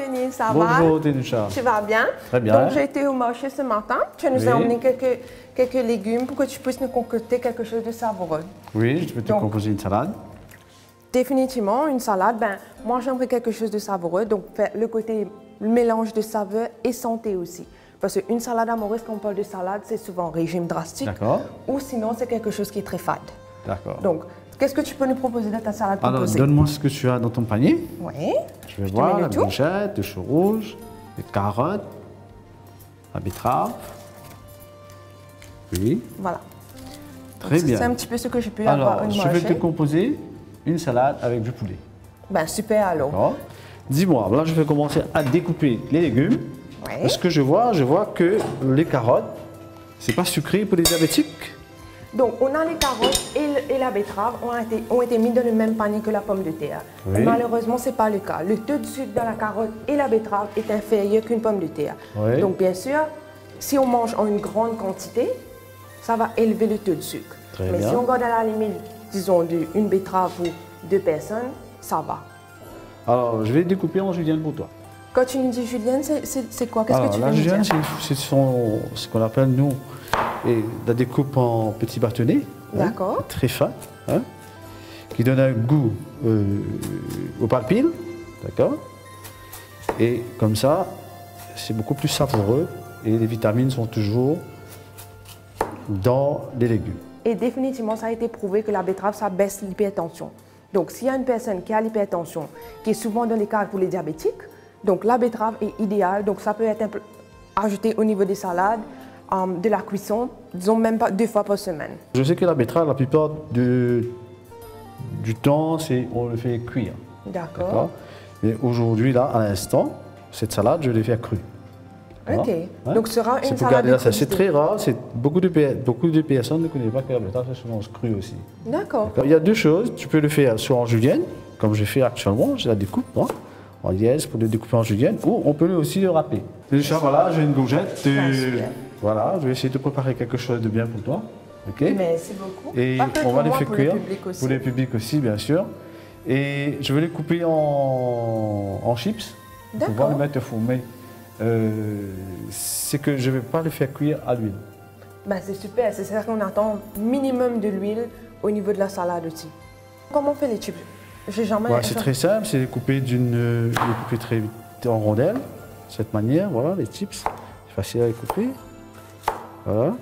Denis, ça va? Bonjour Ténusha. Tu vas bien? Très bien. Donc j'ai été au marché ce matin. Tu nous as emmené quelques légumes pour que tu puisses nous concocter quelque chose de savoureux. Oui, je vais te composer une salade. Définitivement, une salade, moi j'aimerais quelque chose de savoureux, donc faire le côté mélange de saveurs et santé aussi. Parce qu'une salade amoureuse, quand on parle de salade, c'est souvent régime drastique. D'accord. Ou sinon, c'est quelque chose qui est très fade. D'accord. Donc, qu'est-ce que tu peux nous proposer de ta salade composée? Alors, donne-moi ce que tu as dans ton panier. Oui. Je vais voir la courgette, le chou rouge, les carottes, la betterave. Oui. Voilà. Très bien. C'est un petit peu ce que j'ai pu avoir Alors, je vais te composer une salade avec du poulet. Super alors. Dis-moi, là je vais commencer à découper les légumes. Oui. Ce que je vois que les carottes, c'est pas sucré pour les diabétiques. Donc, on a les carottes et la betterave ont été mis dans le même panier que la pomme de terre. Oui. Malheureusement, ce n'est pas le cas. Le taux de sucre dans la carotte et la betterave est inférieur qu'une pomme de terre. Oui. Donc, bien sûr, si on mange en une grande quantité, ça va élever le taux de sucre. Très Mais bien. si on garde à la limite, disons, une betterave pour 2 personnes, ça va. Alors, je vais découper en julienne pour toi. Quand tu nous dis julienne, c'est quoi? Qu'est-ce que tu veux la nous julienne, dire? c'est ce qu'on appelle, nous, la découpe en petits bâtonnets. D'accord. Très fin, qui donne un goût au palpile. D'accord. Et comme ça, c'est beaucoup plus savoureux et les vitamines sont toujours dans les légumes. Et définitivement, ça a été prouvé que la betterave, ça baisse l'hypertension. Donc, s'il y a une personne qui a l'hypertension, qui est souvent dans les cas pour les diabétiques, donc la betterave est idéale. Donc, ça peut être ajouté au niveau des salades, de la cuisson, disons même pas 2 fois par semaine. Je sais que la betterave, la plupart du temps, on le fait cuire. D'accord. Mais aujourd'hui, là, à l'instant, cette salade, je l'ai fait crue. Ok. Donc, ce sera une C'est pour salade garder de ça. C'est quantité. très rare. Beaucoup de personnes ne connaissent pas que la betterave, c'est souvent crue aussi. D'accord. Il y a deux choses. Tu peux le faire soit en julienne, comme je fais actuellement. Je la découpe en liesse pour le découper en julienne, ou on peut aussi le râper. Déjà, voilà, j'ai une courgette. Voilà, je vais essayer de préparer quelque chose de bien pour toi. Ok. Merci beaucoup. Et Parfait on va pour les moi, faire pour cuire le public aussi. pour les publics aussi, bien sûr. Et je vais les couper en chips pour pouvoir les mettre au four. Mais c'est que je ne vais pas les faire cuire à l'huile. C'est super, c'est ça qu'on attend, minimum de l'huile au niveau de la salade aussi. Comment on fait les chips? J'ai jamais... C'est très simple, c'est couper très vite en rondelles, de cette manière, voilà, les chips. C'est facile à les couper. Voilà.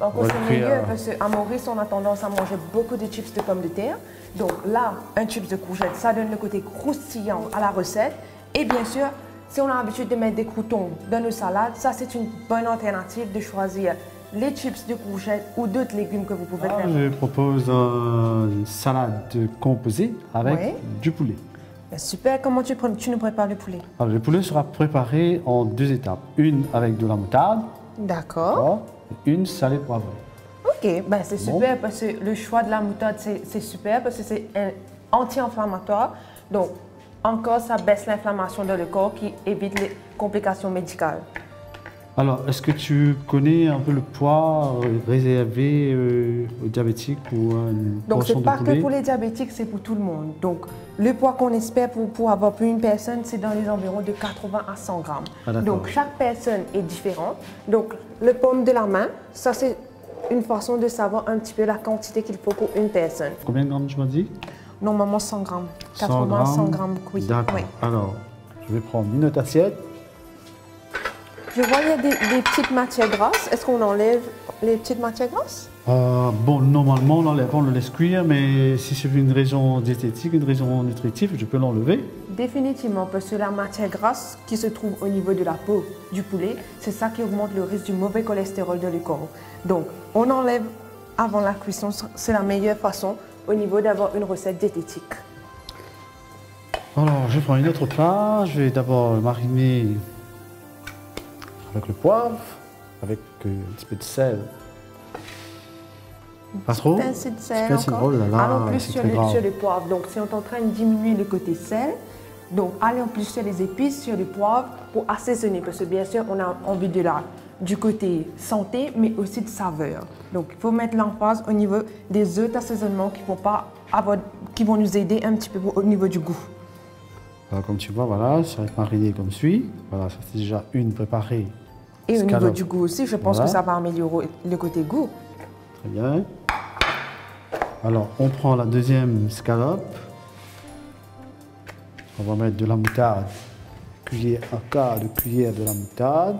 C'est meilleur parce qu'à Maurice, on a tendance à manger beaucoup de chips de pommes de terre. Donc là, un chips de courgette, ça donne le côté croustillant à la recette. Et bien sûr, si on a l'habitude de mettre des croûtons dans nos salades, ça c'est une bonne alternative de choisir les chips de courgette ou d'autres légumes que vous pouvez faire. Je propose une salade composée avec du poulet. Super, comment tu nous prépares le poulet? Alors, le poulet sera préparé en 2 étapes. Une avec de la moutarde. D'accord. Et une salée poivrée. Ok, c'est super parce que le choix de la moutarde, c'est super parce que c'est anti-inflammatoire. Donc, encore, ça baisse l'inflammation dans le corps qui évite les complications médicales. Alors, est-ce que tu connais un peu le poids réservé aux diabétiques ou une Donc, ce portion n'est de pas poulet? que pour les diabétiques, c'est pour tout le monde. Donc, le poids qu'on espère pour avoir pour une personne, c'est dans les environs de 80 à 100 grammes. Donc, chaque personne est différente. Donc, le paume de la main, ça, c'est une façon de savoir un petit peu la quantité qu'il faut pour une personne. Combien de grammes tu m'as dit? Normalement, 100 grammes. 80 à 100 grammes, oui. D'accord. Oui. Alors, je vais prendre une autre assiette. Je vois qu'il y a des petites matières grasses. Est-ce qu'on enlève les petites matières grasses? Normalement, on l'enlève, on le laisse cuire, mais si c'est une raison diététique, une raison nutritive, je peux l'enlever. Définitivement, parce que la matière grasse qui se trouve au niveau de la peau du poulet, c'est ça qui augmente le risque du mauvais cholestérol dans le corps. Donc, on enlève avant la cuisson, c'est la meilleure façon au niveau d'avoir une recette diététique. Alors, je prends une autre plat. Je vais d'abord mariner avec le poivre, avec un petit peu de sel. Pas trop? Un petit de sel encore. Oh là là, allons plus sur le poivre. Donc, si on est en train de diminuer le côté sel, donc allons plus sur les épices, sur le poivre pour assaisonner. Parce que bien sûr, on a envie du côté santé, mais aussi de saveur. Donc, il faut mettre l'emphase au niveau des autres assaisonnements qui vont nous aider un petit peu au niveau du goût. Alors, comme tu vois, voilà, ça va être mariné comme suit. Voilà, ça c'est déjà une préparée. Et au niveau Scalope. du goût aussi, je pense Voilà. que ça va améliorer le côté goût. Très bien. Alors, on prend la deuxième scalope. On va mettre de la moutarde. Un quart de cuillère de la moutarde.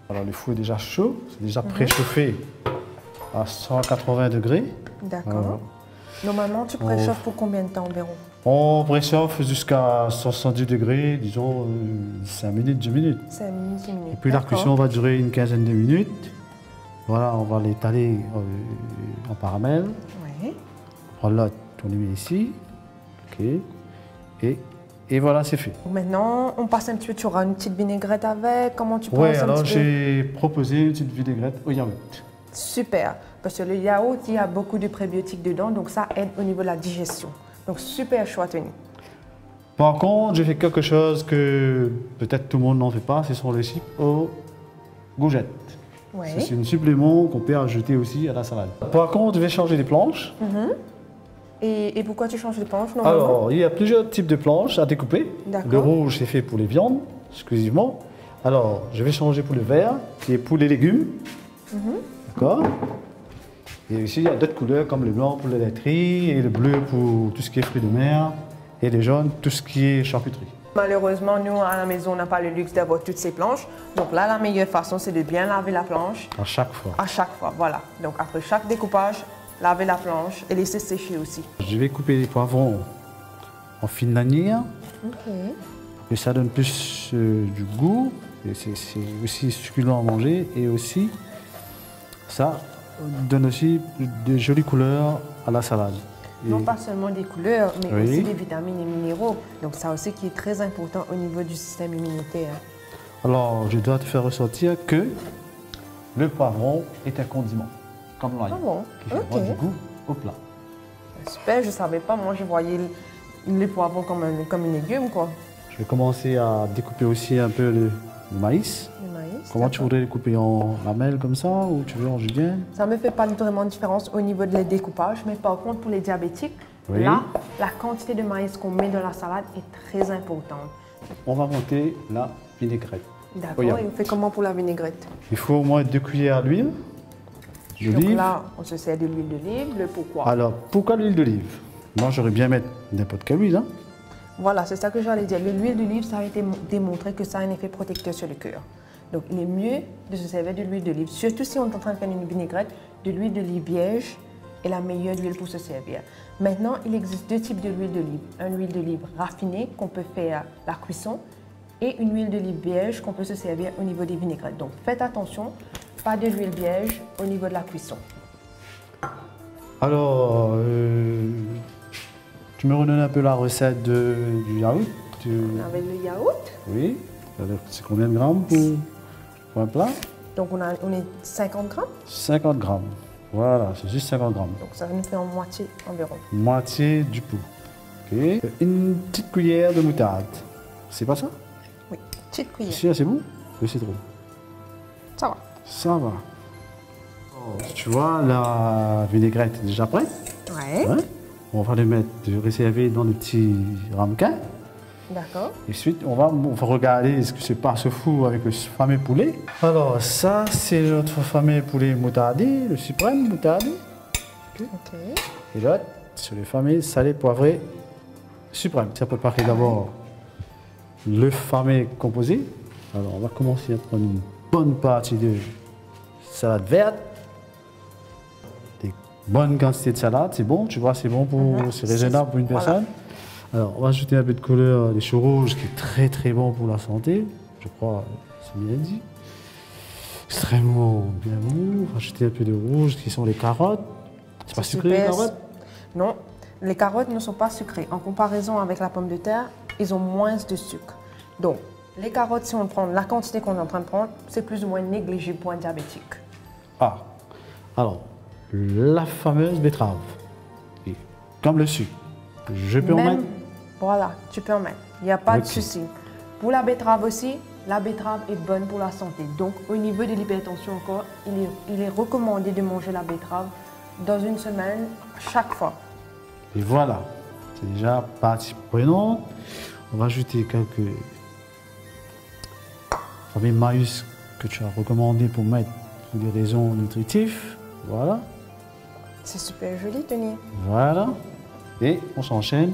Alors, le four est déjà chaud. C'est déjà préchauffé à 180 degrés. D'accord. Voilà. Normalement, tu préchauffes pour combien de temps environ? On préchauffe jusqu'à 70 degrés, disons 5 minutes, 10 minutes. 5 minutes, 10 minutes. Et puis la D'accord. cuisson va durer une quinzaine de minutes. Voilà, on va l'étaler en paramètre. Oui. On prend l'autre, on le met ici. OK. Et voilà, c'est fait. Maintenant, on passe un petit peu, tu auras une petite vinaigrette avec. Comment tu penses Oui, un alors petit peu? j'ai proposé une petite vinaigrette au yaourt. Super. Parce que le yaourt, il y a beaucoup de prébiotiques dedans, donc ça aide au niveau de la digestion. Donc super choix, Tony. Par contre, j'ai fait quelque chose que peut-être tout le monde n'en fait pas, ce sont les chips aux courgettes. Oui. C'est un supplément qu'on peut ajouter aussi à la salade. Par contre, je vais changer les planches. Et pourquoi tu changes de planche normalement? Alors, il y a plusieurs types de planches à découper. D'accord. Le rouge, c'est fait pour les viandes, exclusivement. Alors, je vais changer pour le vert, qui est pour les légumes. D'accord. Et aussi, il y a d'autres couleurs, comme le blanc pour la laiterie, et le bleu pour tout ce qui est fruits de mer, et le jaune, tout ce qui est charcuterie. Malheureusement, nous, à la maison, on n'a pas le luxe d'avoir toutes ces planches. Donc là, la meilleure façon, c'est de bien laver la planche À chaque fois. à chaque fois. Voilà. Donc après chaque découpage, laver la planche et laisser sécher aussi. Je vais couper les poivrons en fines lanières, Ok. pour que ça donne plus du goût. Et c'est aussi succulent à manger, et aussi, ça donne aussi de jolies couleurs à la salade. Et- Non pas seulement des couleurs, mais Oui. aussi des vitamines et minéraux. Donc ça aussi qui est très important au niveau du système immunitaire. Alors, je dois te faire ressortir que le poivron est un condiment, comme l'oignon, Ah bon? qui fait Ok. avoir du goût au plat. Super, je savais pas. Moi, je voyais les poivrons comme un légume, quoi. Je vais commencer à découper aussi un peu le maïs. Le maïs. Comment tu voudrais le couper, en lamelles comme ça, ou tu veux en julienne? Ça ne me fait pas vraiment de différence au niveau de les découpages, mais par contre, pour les diabétiques, Oui. là, la quantité de maïs qu'on met dans la salade est très importante. On va monter la vinaigrette. D'accord. Regarde. Et on fait comment pour la vinaigrette? Il faut au moins 2 cuillères d'huile Donc d'olive. là, on se sert de l'huile d'olive. Le pourquoi? Alors, pourquoi l'huile d'olive? Moi, j'aurais bien mettre n'importe quelle huile. Hein? Voilà, c'est ça que j'allais dire. L'huile d'olive, ça a été démontré que ça a un effet protecteur sur le cœur. Donc, il est mieux de se servir de l'huile d'olive, surtout si on est en train de faire une vinaigrette. De l'huile d'olive vierge est la meilleure huile pour se servir. Maintenant, il existe deux types d'huile d'olive. Une huile d'olive raffinée qu'on peut faire la cuisson et une huile d'olive vierge qu'on peut se servir au niveau des vinaigrettes. Donc, faites attention, pas de l'huile vierge au niveau de la cuisson. Alors, tu me redonnes un peu la recette du yaourt? Avec le yaourt, Oui. Alors, c'est combien de grammes pour un plat? donc on est 50 grammes, 50 grammes. Voilà, c'est juste 50 grammes. donc ça nous fait en moitié environ. Moitié du pot. Ok. Une petite cuillère de moutarde. C'est pas ça? Oui, petite cuillère, Si, c'est bon? Oui, c'est trop. ça va. Ça va. Oh, tu vois, la vinaigrette est déjà prête. Ouais, Hein? On va le mettre, réserver dans des petits ramequins. d'accord. Et ensuite, on va regarder ce qui se passe au four avec le fameux poulet. Alors, ça, c'est notre fameux poulet moutardé, le suprême moutardé. Ok. Et l'autre, c'est le fameux salé poivré suprême. Ça préparer d'abord le fameux composé. Alors, on va commencer à prendre une bonne partie de salade verte. Des bonnes quantités de salade, c'est bon, tu vois, c'est bon pour, c'est raisonnable pour une Voilà. personne. Alors, on va ajouter un peu de couleur des choux rouges, qui est très très bon pour la santé. Je crois, c'est bien dit. Extrêmement bien bon. On va ajouter un peu de rouge, qui sont les carottes. C'est pas C'est sucré, les super. carottes? Non, les carottes ne sont pas sucrées. En comparaison avec la pomme de terre, ils ont moins de sucre. Donc, les carottes, si on prend la quantité qu'on est en train de prendre, c'est plus ou moins négligible pour un diabétique. Ah, alors, la fameuse betterave. Et comme le sucre, je peux en Même, mettre? voilà, tu peux en mettre. Il n'y a pas de Ok. souci. Pour la betterave aussi, la betterave est bonne pour la santé. Donc, au niveau de l'hypertension encore, il est recommandé de manger la betterave dans une semaine, chaque fois. Et voilà, c'est déjà partie prenante. On va ajouter quelques fameux maïs que tu as recommandé pour mettre pour des raisons nutritives. Voilà. C'est super joli, Tony. Voilà. Et on s'enchaîne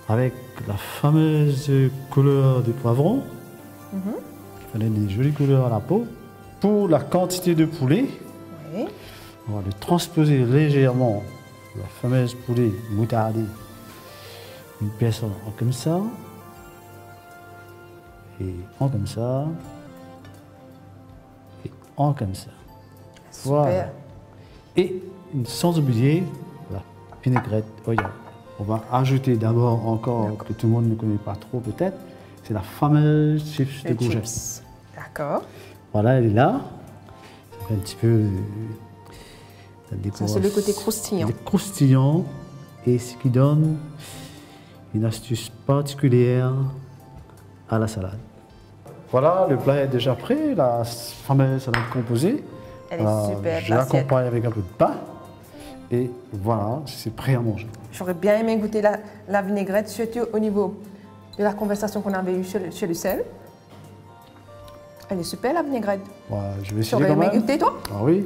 avec la fameuse couleur du poivron. Ça donne des jolies couleurs à la peau. Pour la quantité de poulet, Oui. on va le transposer légèrement. La fameuse poulet moutardée. Une pièce en comme ça. Et en comme ça. Et en comme ça. Super. Voilà. Et sans oublier la vinaigrette Oya. On va ajouter d'abord encore, que tout le monde ne connaît pas trop peut-être, c'est la fameuse chips de Les courgette. chips. D'accord. Voilà, elle est là. Ça fait un petit peu la Ça, décoration. c'est le côté croustillant. C'est croustillant et ce qui donne une astuce particulière à la salade. Voilà, le plat est déjà prêt, la fameuse salade composée. Elle est super, Je l'assiette. l'accompagne avec un peu de pain. Et voilà, c'est prêt à manger. J'aurais bien aimé goûter la vinaigrette, surtout au niveau de la conversation qu'on avait eue sur le sel. Elle est super, la vinaigrette. Voilà, je vais Tu essayer aurais quand aimé même. goûter, toi? Ah oui,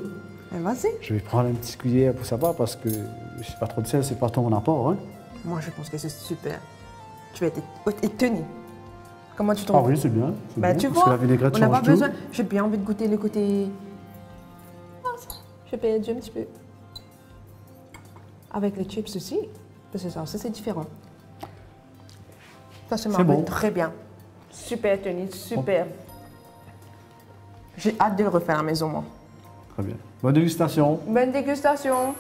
Vas-y. je vais prendre une petite cuillère pour savoir parce que je sais pas trop de sel, c'est pas trop mon apport. Hein. Moi, je pense que c'est super. Tu vas être étonné. Comment tu Ah trouves? oui, c'est bien. c'est Bah, bien, tu parce que vois, la vinaigrette on n'a change pas tout. besoin. J'ai bien envie de goûter le côté. Je perdu un petit peu. Avec les chips aussi. Parce que ça aussi, c'est différent. Ça se C'est marche bon. très bien. Super, Tony, super. J'ai hâte de le refaire à la maison, moi. Très bien. Bonne dégustation. Bonne dégustation.